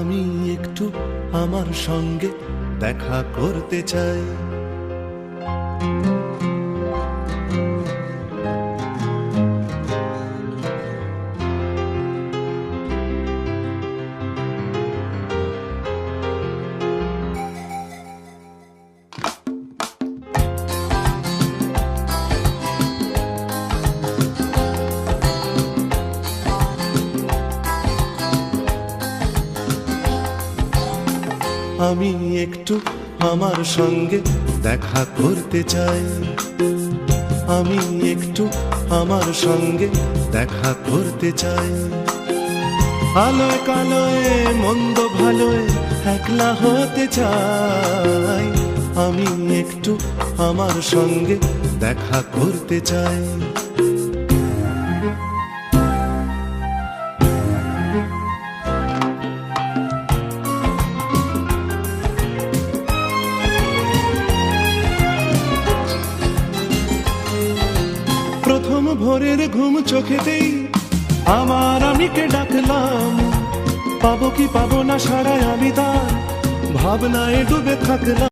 আমি একটু আমার সঙ্গে দেখা করতে চাই। আমি একটু আমার সঙ্গে দেখা করতে চাই। আমি একটু আমার সঙ্গে দেখা করতে চাই। আলোয় কালোয় মন্দ ভালোয় একলা হতে চাই। আমি একটু আমার সঙ্গে দেখা করতে চাই। প্রথম ভোরের ঘুম চোখেতেই আমার আমিকে ডাকলাম। পাবো কি পাবো না সারায় আমি তার ভাবনায় ডুবে থাকলাম।